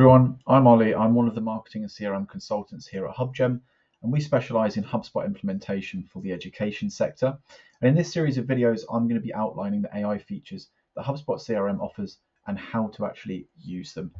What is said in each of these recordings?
everyone, I'm Ollie. I'm one of the marketing and CRM consultants here at HubGeM, and we specialize in HubSpot implementation for the education sector. And in this series of videos, I'm going to be outlining the AI features that HubSpot CRM offers and how to actually use them.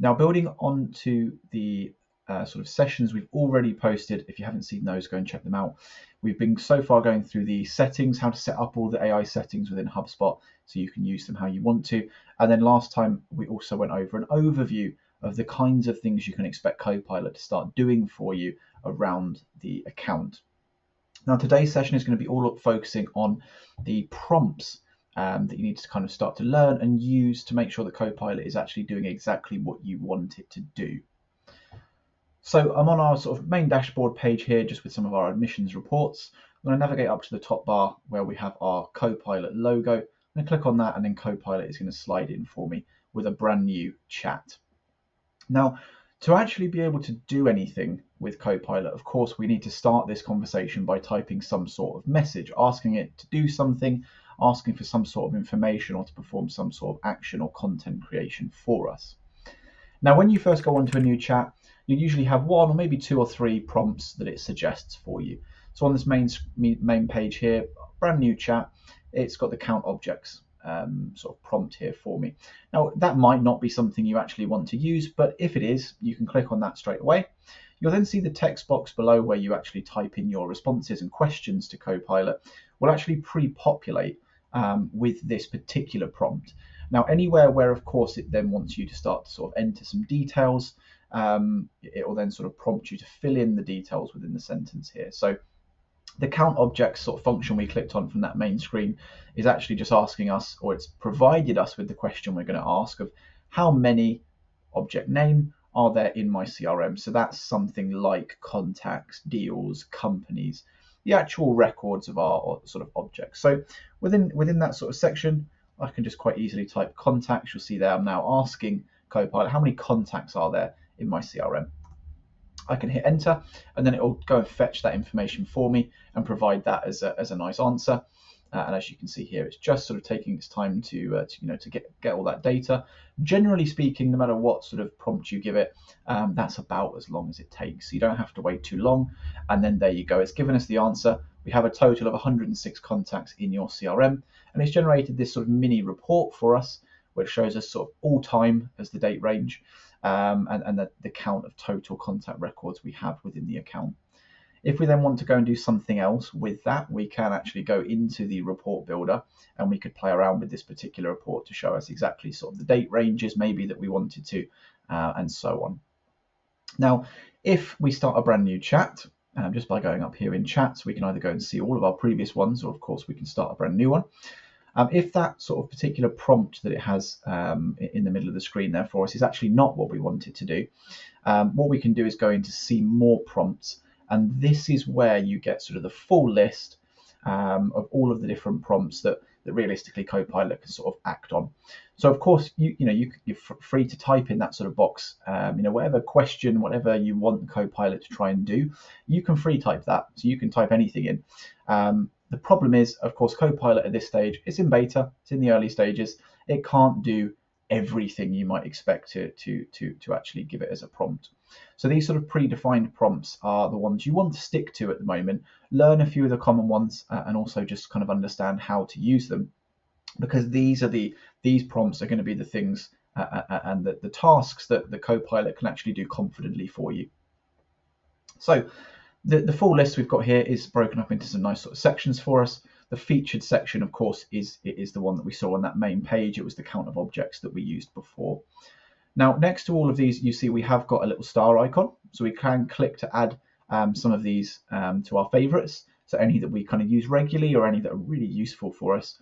Now, building onto the sort of sessions we've already posted, if you haven't seen those, go and check them out. We've been so far going through the settings, how to set up all the AI settings within HubSpot so you can use them how you want to. And then last time we also went over an overview of the kinds of things you can expect Copilot to start doing for you around the account. Now, today's session is going to be all focusing on the prompts that you need to kind of start to learn and use to make sure that Copilot is actually doing exactly what you want it to do. So I'm on our sort of main dashboard page here, just with some of our admissions reports. I'm going to navigate up to the top bar where we have our Copilot logo. I'm going to click on that, and then Copilot is going to slide in for me with a brand new chat. Now, to actually be able to do anything with Copilot, of course, we need to start this conversation by typing some sort of message, asking it to do something, asking for some sort of information or to perform some sort of action or content creation for us. Now, when you first go onto a new chat, you usually have one or maybe two or three prompts that it suggests for you. So on this main page here, brand new chat, it's got the count objects sort of prompt here for me. Now, that might not be something you actually want to use, but if it is, you can click on that straight away. You'll then see the text box below where you actually type in your responses and questions to Copilot will actually pre-populate with this particular prompt. Now, anywhere where, of course, it then wants you to start to sort of enter some details, it will then sort of prompt you to fill in the details within the sentence here. So the count objects sort of function we clicked on from that main screen is actually just asking us, or it's provided us with the question we're going to ask of how many object name are there in my CRM. So that's something like contacts, deals, companies, the actual records of our sort of objects. So within that sort of section, I can just quite easily type contacts. You'll see there I'm now asking Copilot how many contacts are there in my CRM. I can hit enter, and then it will go and fetch that information for me and provide that as a nice answer. And as you can see here, it's just sort of taking its time to get all that data. Generally speaking, no matter what sort of prompt you give it, that's about as long as it takes. So you don't have to wait too long. And then there you go. It's given us the answer. We have a total of 106 contacts in your CRM, and it's generated this sort of mini report for us, which shows us sort of all time as the date range, and the count of total contact records we have within the account. If we then want to go and do something else with that, we can actually go into the report builder and we could play around with this particular report to show us exactly sort of the date ranges maybe that we wanted to, and so on. Now, if we start a brand new chat, just by going up here in chats, we can either go and see all of our previous ones, or of course we can start a brand new one. If that sort of particular prompt that it has in the middle of the screen there for us is actually not what we want it to do, what we can do is go into see more prompts, and this is where you get sort of the full list of all of the different prompts that realistically Copilot can sort of act on. So of course you're free to type in that sort of box, whatever question, whatever you want Copilot to try and do, you can free type that. So you can type anything in. The problem is, of course, Copilot at this stage, it's in beta, it's in the early stages. It can't do everything you might expect to actually give it as a prompt. So these sort of predefined prompts are the ones you want to stick to at the moment. Learn a few of the common ones and also just kind of understand how to use them, because these prompts are going to be the things and the tasks that the Copilot can actually do confidently for you. So the full list we've got here is broken up into some nice sort of sections for us. The featured section, of course, is the one that we saw on that main page. It was the count of objects that we used before. Now, next to all of these, you see we have got a little star icon. So we can click to add some of these to our favorites. So any that we kind of use regularly or any that are really useful for us,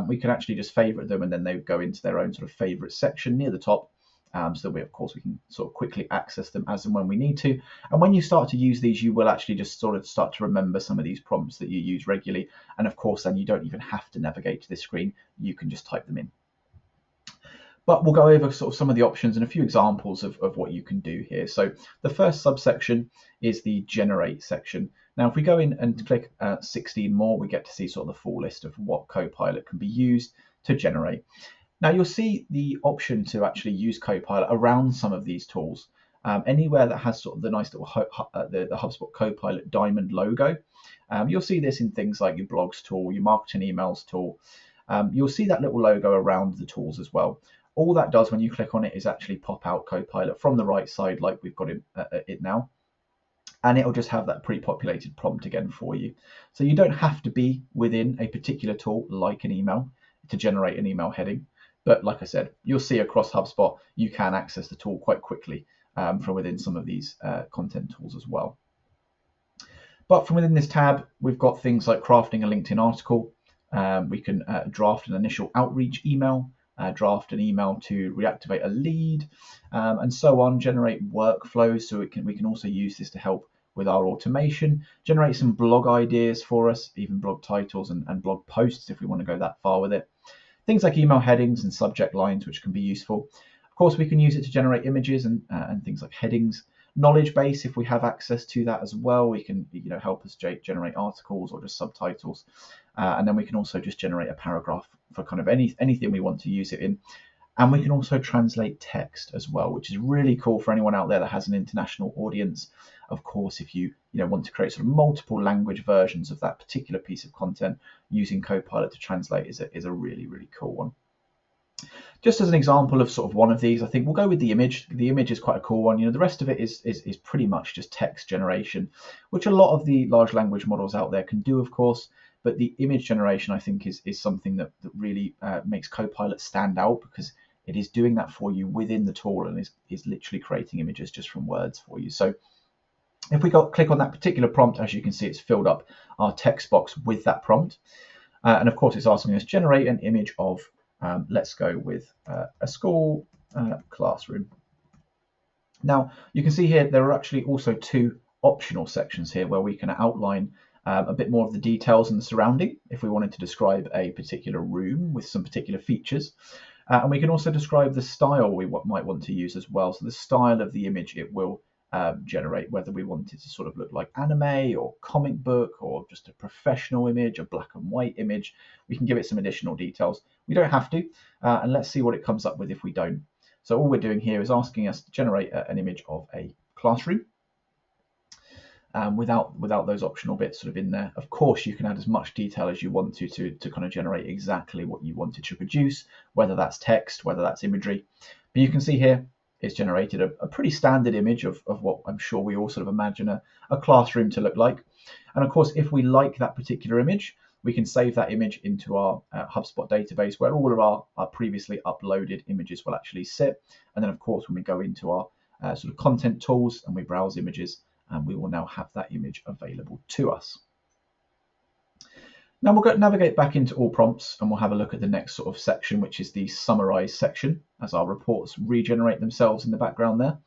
we can actually just favorite them, and then they go into their own sort of favorite section near the top. So that we can sort of quickly access them as and when we need to. And when you start to use these, you will actually just sort of start to remember some of these prompts that you use regularly. And of course, then you don't even have to navigate to this screen. You can just type them in. But we'll go over sort of some of the options and a few examples of what you can do here. So the first subsection is the generate section. Now, if we go in and click 16 more, we get to see sort of the full list of what Copilot can be used to generate. Now you'll see the option to actually use Copilot around some of these tools. Anywhere that has sort of the nice little the HubSpot Copilot diamond logo, you'll see this in things like your blogs tool, your marketing emails tool. You'll see that little logo around the tools as well. All that does when you click on it is actually pop out Copilot from the right side, like we've got it now. And it'll just have that pre-populated prompt again for you. So you don't have to be within a particular tool like an email to generate an email heading. But like I said, you'll see across HubSpot, you can access the tool quite quickly from within some of these content tools as well. But from within this tab, we've got things like crafting a LinkedIn article. We can draft an initial outreach email, draft an email to reactivate a lead, and so on, generate workflows. So we can also use this to help with our automation, generate some blog ideas for us, even blog titles and blog posts if we want to go that far with it. Things like email headings and subject lines, which can be useful. Of course, we can use it to generate images and things like headings. Knowledge base, if we have access to that as well, we can help us generate articles or just subtitles. And then we can also just generate a paragraph for kind of anything we want to use it in. And we can also translate text as well, which is really cool for anyone out there that has an international audience. Of course, if you want to create sort of multiple language versions of that particular piece of content, using Copilot to translate is a really, really cool one. Just as an example of sort of one of these, I think we'll go with the image. The image is quite a cool one. The rest of it is pretty much just text generation, which a lot of the large language models out there can do, of course. But the image generation, I think, is something that really makes Copilot stand out, because it is doing that for you within the tool and is literally creating images just from words for you. So if we click on that particular prompt, as you can see, it's filled up our text box with that prompt. And of course, it's asking us to generate an image of, let's go with a school classroom. Now, you can see here, there are actually also two optional sections here where we can outline a bit more of the details and the surrounding if we wanted to describe a particular room with some particular features. And we can also describe the style we might want to use as well. So the style of the image it will generate, whether we want it to sort of look like anime or comic book or just a professional image, a black and white image. We can give it some additional details. We don't have to, and let's see what it comes up with if we don't. So all we're doing here is asking us to generate an image of a classroom. Without those optional bits sort of in there. Of course, you can add as much detail as you want to kind of generate exactly what you wanted to produce, whether that's text, whether that's imagery. But you can see here, it's generated a pretty standard image of what I'm sure we all sort of imagine a classroom to look like. And of course, if we like that particular image, we can save that image into our HubSpot database, where all of our previously uploaded images will actually sit. And then, of course, when we go into our sort of content tools and we browse images, and we will now have that image available to us. Now we'll navigate back into all prompts, and we'll have a look at the next sort of section, which is the summarize section, as our reports regenerate themselves in the background there.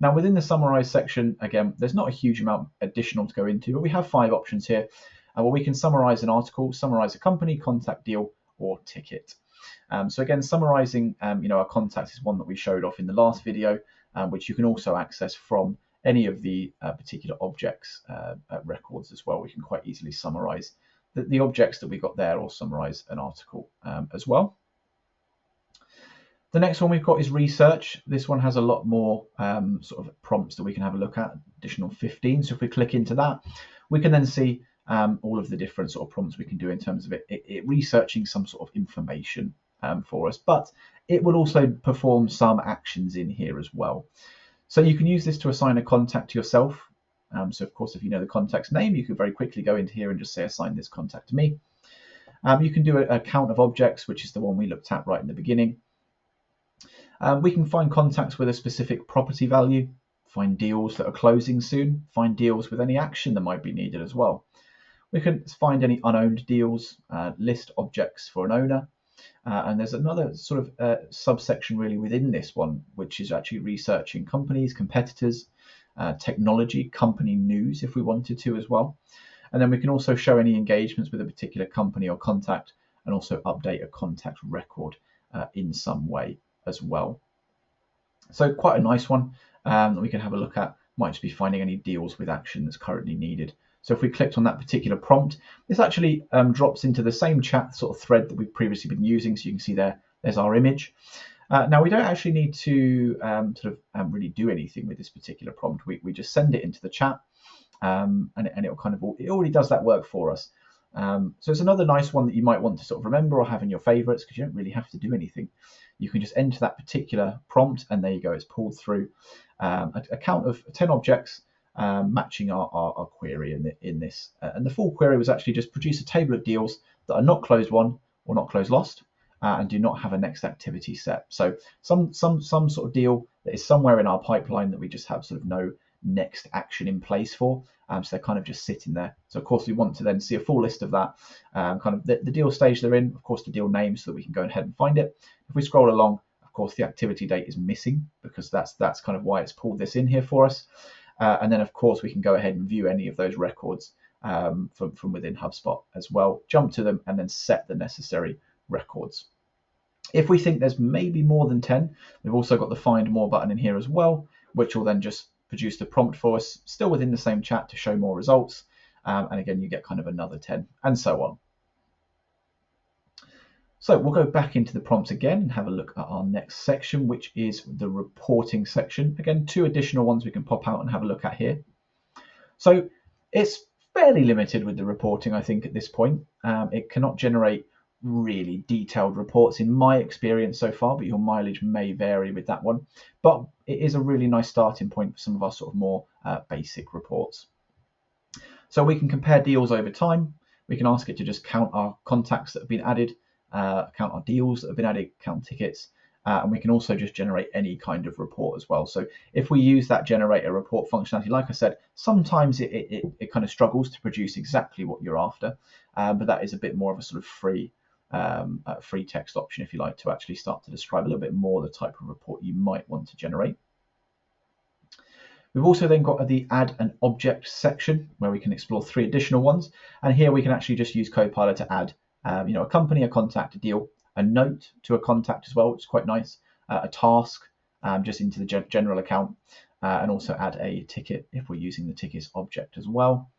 Now within the summarize section, again, there's not a huge amount additional to go into, but we have 5 options here where we can summarize an article, summarize a company, contact, deal, or ticket. So again, summarizing our contacts is one that we showed off in the last video, which you can also access from any of the particular objects records as well. We can quite easily summarize the objects that we got there, or summarize an article as well. The next one we've got is research. This one has a lot more sort of prompts that we can have a look at, additional 15. So if we click into that, we can then see all of the different sort of prompts we can do in terms of it researching some sort of information for us, but it will also perform some actions in here as well. So you can use this to assign a contact to yourself. So of course, if you know the contact's name, you could very quickly go into here and just say, assign this contact to me. You can do a count of objects, which is the one we looked at right in the beginning. We can find contacts with a specific property value, find deals that are closing soon, find deals with any action that might be needed as well. We can find any unowned deals, list objects for an owner. And there's another sort of subsection really within this one, which is actually researching companies, competitors, technology, company news if we wanted to as well. And then we can also show any engagements with a particular company or contact, and also update a contact record in some way as well. So quite a nice one that we can have a look at. Might just be finding any deals with action that's currently needed. So if we clicked on that particular prompt, this actually drops into the same chat sort of thread that we've previously been using. So you can see there's There's our image. Now we don't actually need to really do anything with this particular prompt. We just send it into the chat, and it already does that work for us. So it's another nice one that you might want to sort of remember or have in your favorites, because you don't really have to do anything. You can just enter that particular prompt, and there you go. It's pulled through a count of 10 objects matching our query in this. And the full query was actually just produce a table of deals that are not closed won or not closed lost, and do not have a next activity set. So some sort of deal that is somewhere in our pipeline that we just have sort of no next action in place for. So they're kind of just sitting there. So of course we want to then see a full list of that, kind of the deal stage they're in, of course the deal name, so that we can go ahead and find it. If we scroll along, of course the activity date is missing, because that's kind of why it's pulled this in here for us. And then of course we can go ahead and view any of those records from within HubSpot as well, jump to them and then set the necessary records. If we think there's maybe more than 10, we've also got the find more button in here as well, which will then just produce the prompt for us, still within the same chat, to show more results. And again, you get kind of another 10 and so on. So we'll go back into the prompts again and have a look at our next section, which is the reporting section. Again, 2 additional ones we can pop out and have a look at here. So it's fairly limited with the reporting, I think, at this point. It cannot generate really detailed reports in my experience so far, but your mileage may vary with that one. But it is a really nice starting point for some of our sort of more basic reports. So we can compare deals over time. We can ask it to just count our contacts that have been added, count our deals that have been added, count tickets, and we can also just generate any kind of report as well. So if we use that generate a report functionality, like I said, sometimes it kind of struggles to produce exactly what you're after, but that is a bit more of a sort of free text option, if you like, to actually start to describe a little bit more the type of report you might want to generate. We've also then got the add an object section, where we can explore 3 additional ones, and here we can actually just use Copilot to add a company, a contact, a deal, a note to a contact as well, which is quite nice, a task just into the general account, and also add a ticket if we're using the tickets object as well.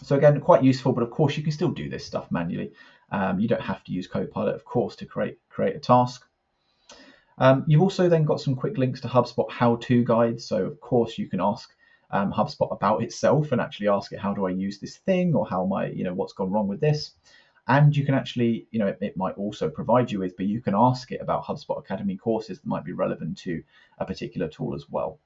So again, quite useful, but of course you can still do this stuff manually. You don't have to use Copilot, of course, to create a task. You've also then got some quick links to HubSpot how-to guides. So of course you can ask HubSpot about itself and actually ask it, how do I use this thing, or how am I, what's gone wrong with this? And you can actually, it might also provide you with, but you can ask it about HubSpot Academy courses that might be relevant to a particular tool as well.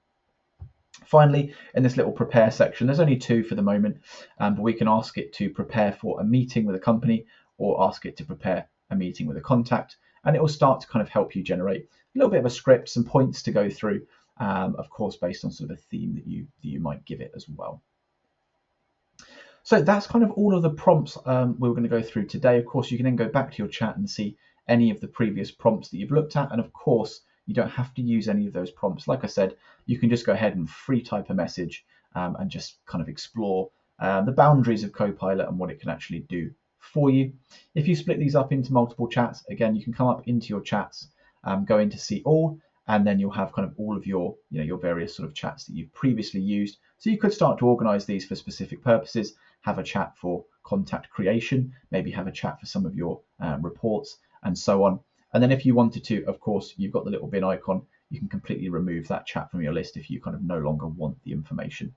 Finally, in this little prepare section, there's only 2 for the moment, but we can ask it to prepare for a meeting with a company, or ask it to prepare a meeting with a contact, and it will start to kind of help you generate a little bit of a script, some points to go through, of course, based on sort of a theme that you might give it as well. So that's kind of all of the prompts we're going to go through today. Of course, you can then go back to your chat and see any of the previous prompts that you've looked at, and of course, you don't have to use any of those prompts. Like I said, you can just go ahead and free type a message and just kind of explore the boundaries of Copilot and what it can actually do for you. If you split these up into multiple chats, again, you can come up into your chats, go into see all, and then you'll have kind of all of your, your various sort of chats that you've previously used. So you could start to organize these for specific purposes, have a chat for contact creation, maybe have a chat for some of your reports, and so on. And then if you wanted to, of course, you've got the little bin icon. You can completely remove that chat from your list if you kind of no longer want the information.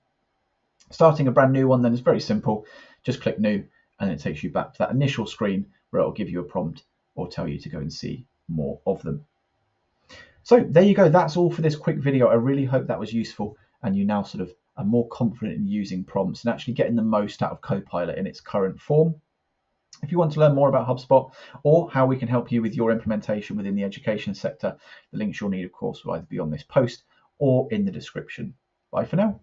Starting a brand new one then is very simple. Just click new, and it takes you back to that initial screen where it'll give you a prompt or tell you to go and see more of them. So there you go. That's all for this quick video. I really hope that was useful, and you now sort of are more confident in using prompts and actually getting the most out of Copilot in its current form. If you want to learn more about HubSpot or how we can help you with your implementation within the education sector, the links you'll need, of course, will either be on this post or in the description. Bye for now.